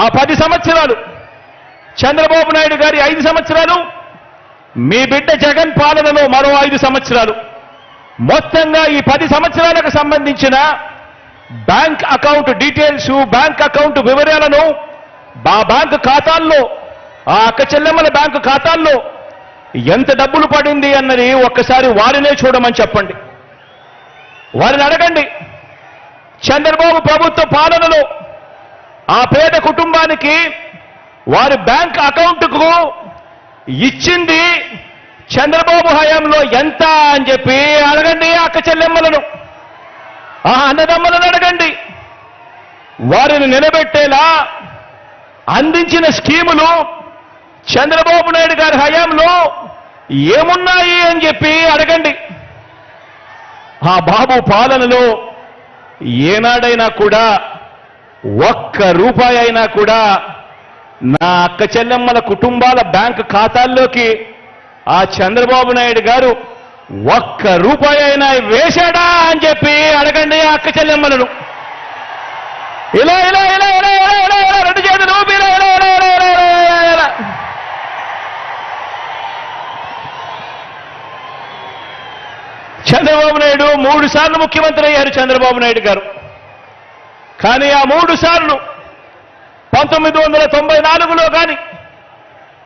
ఆ 10 సంవత్సరాలు చంద్రబాబు నాయుడు గారి 5 సంవత్సరాలు, మీ బిడ్డ జగన్ పాలనలో మరో 5 సంవత్సరాలు, మొత్తంగా ఈ 10 సంవత్సరాలకు సంబంధించిన bank account details, bank account వివరాలను ఆ బ్యాంకు ఖాతాల్లో, ఆ అక్క చెల్లెమ్మల బ్యాంకు ఖాతాల్లో ఎంత డబ్బులు పడింది అన్నది ఒక్కసారి వారినే చూడమని చెప్పండి. వారిని అడగండి. చంద్రబాబు ప్రభుత్వ పాలనలో ఆ పేద కుటుంబానికి వారి బ్యాంక్ అకౌంట్కు ఇచ్చింది చంద్రబాబు హయాంలో ఎంత అని చెప్పి అడగండి. అక్క చెల్లెమ్మలను, ఆ అన్నదమ్మలను అడగండి. వారిని నిలబెట్టేలా అందించిన స్కీములు చంద్రబాబు నాయుడు గారి హయాంలో ఏమున్నాయి అని చెప్పి అడగండి. ఆ బాబు పాలనలో ఏనాడైనా కూడా ఒక్క రూపాయి అయినా కూడా నా అక్క చెల్లెమ్మల కుటుంబాల బ్యాంకు ఖాతాల్లోకి ఆ చంద్రబాబు నాయుడు గారు ఒక్క రూపాయి అయినా వేశాడా అని చెప్పి అడగండి ఆ అక్క చెల్లెమ్మలను. ఇలా ఇలా ఇలా ఇలా ఇలా ఇలా ఇలా రెండు చేతులు ఊపి ఇలా ఇలా ఇలా ఇలా ఇలా ఇలా ఇలా. చంద్రబాబు నాయుడు 3 సార్లు ముఖ్యమంత్రి అయ్యారు చంద్రబాబు నాయుడు గారు. కానీ ఆ 3 సార్లు 1994లో కానీ,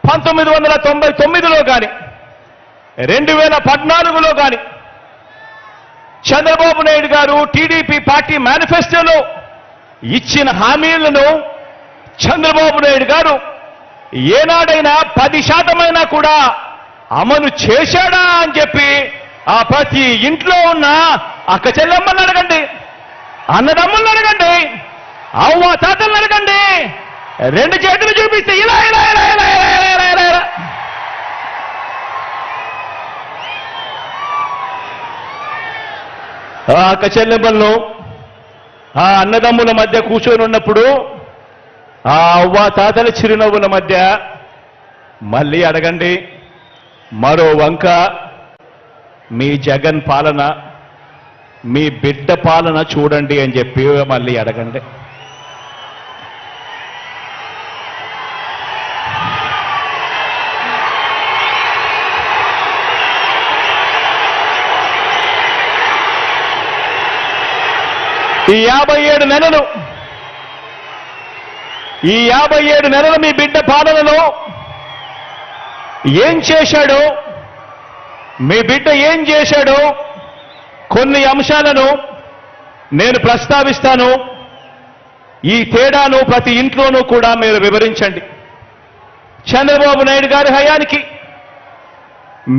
1999లో కానీ, 2014లో కానీ చంద్రబాబు నాయుడు గారు టీడీపీ పార్టీ మేనిఫెస్టోలో ఇచ్చిన హామీలను చంద్రబాబు నాయుడు గారు ఏనాడైనా 10% కూడా అమలు చేశాడా అని చెప్పి ఆ ప్రతి ఇంట్లో ఉన్న అక్క చెల్లెమ్మలను అడగండి, అన్నదమ్ములను అడగండి, అవ్వ తాతలను అడగండి. 2 చేతులు చూపిస్తే ఇలా ఇలా ఇలా ఇలా ఇలా ఇలా ఇలా ఇలా. ఆ అక్క చెల్లెమ్మలను ఆ అన్నదమ్ముల మధ్య కూర్చొని ఉన్నప్పుడు ఆ అవ్వ తాతల చిరునవ్వుల మధ్య మళ్ళీ అడగండి. మరో వంక మీ జగన్ పాలన, మీ బిడ్డ పాలన చూడండి అని చెప్పి మళ్ళీ అడగండి. ఈ 57 నెలలు మీ బిడ్డ పాలనలో ఏం చేశాడో, మీ బిడ్డ ఏం చేశాడో కొన్ని అంశాలను నేను ప్రస్తావిస్తాను. ఈ తేడాను ప్రతి ఇంట్లోనూ కూడా మీరు వివరించండి. చంద్రబాబు నాయుడు గారి హయానికి,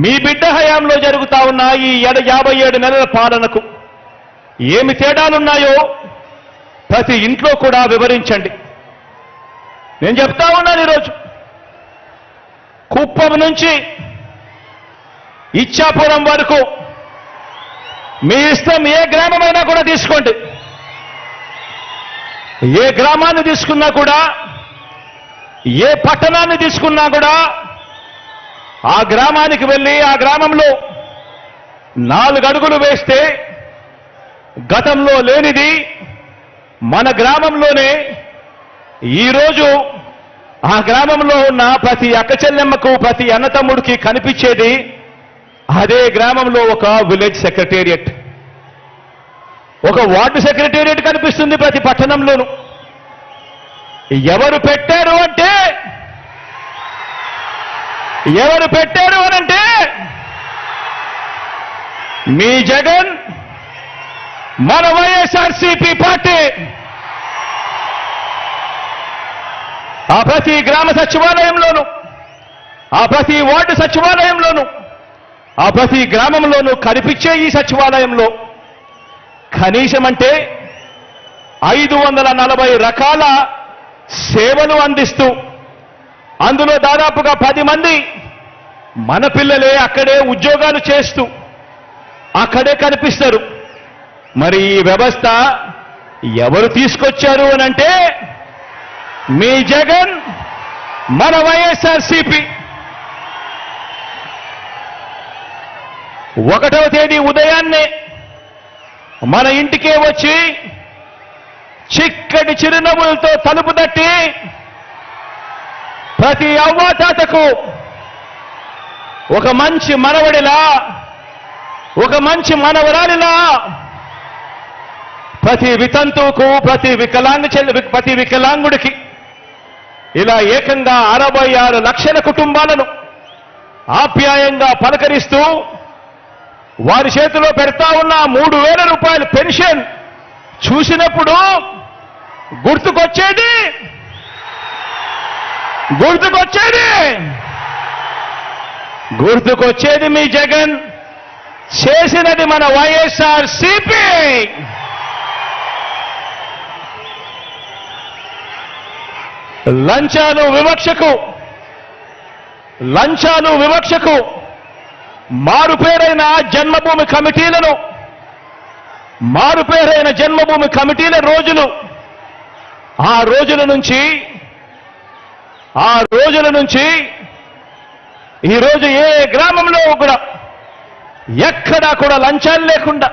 మీ బిడ్డ హయాంలో జరుగుతా ఉన్న ఈ 57 నెలల పాలనకు ఏమి తేడాలున్నాయో ప్రతి ఇంట్లో కూడా వివరించండి. నేను చెప్తా ఉన్నాను ఈరోజు, కుప్పం నుంచి ఇచ్చాపురం వరకు మీ ఇష్టం, ఏ గ్రామమైనా కూడా తీసుకోండి. ఏ గ్రామాన్ని తీసుకున్నా కూడా, ఏ పట్టణాన్ని తీసుకున్నా కూడా ఆ గ్రామానికి వెళ్ళి ఆ గ్రామంలో 4 అడుగులు వేస్తే గతంలో లేనిది మన గ్రామంలోనే ఈరోజు ఆ గ్రామంలో ఉన్న ప్రతి అక్క చెల్లెమ్మకు, ప్రతి అన్నతమ్ముడికి కనిపించేది అదే గ్రామంలో ఒక విలేజ్ సెక్రటేరియట్, ఒక వార్డు సెక్రటేరియట్ కనిపిస్తుంది ప్రతి పట్టణంలోనూ. ఎవరు పెట్టారు అనంటే మీ జగన్, మన వైఎస్ఆర్సీపీ పార్టీ. ఆ ప్రతి గ్రామ సచివాలయంలోనూ, ఆ ప్రతి వార్డు సచివాలయంలోనూ, ఆ ప్రతి గ్రామంలోనూ కనిపించే ఈ సచివాలయంలో కనీసం అంటే 540 రకాల సేవలు అందిస్తూ, అందులో దాదాపుగా 10 మంది మన పిల్లలే అక్కడే ఉద్యోగాలు చేస్తూ అక్కడే కనిపిస్తారు. మరి ఈ వ్యవస్థ ఎవరు తీసుకొచ్చారు అనంటే మీ జగన్, మన వైఎస్ఆర్సీపీ. 1వ తేదీ ఉదయాన్నే మన ఇంటికే వచ్చి చిక్కటి చిరునవ్వులతో తలుపు తట్టి ప్రతి అవ్వాతాతకు ఒక మంచి మనవడిలా, ఒక మంచి మనవరాలిలా, ప్రతి వితంతువుకు, ప్రతి వికలాంగుడికి ఇలా ఏకంగా 66 లక్షల కుటుంబాలను ఆప్యాయంగా పలకరిస్తూ వారి చేతిలో పెడతా ఉన్న 3,000 రూపాయల పెన్షన్ చూసినప్పుడు గుర్తుకొచ్చేది మీ జగన్ చేసినది మన వైఎస్ఆర్సీపీ. లంచాలు వివక్షకు మారుపేరైన జన్మభూమి కమిటీల రోజులు, ఆ రోజుల నుంచి ఈరోజు ఏ గ్రామంలో కూడా ఎక్కడా కూడా లంచాలు లేకుండా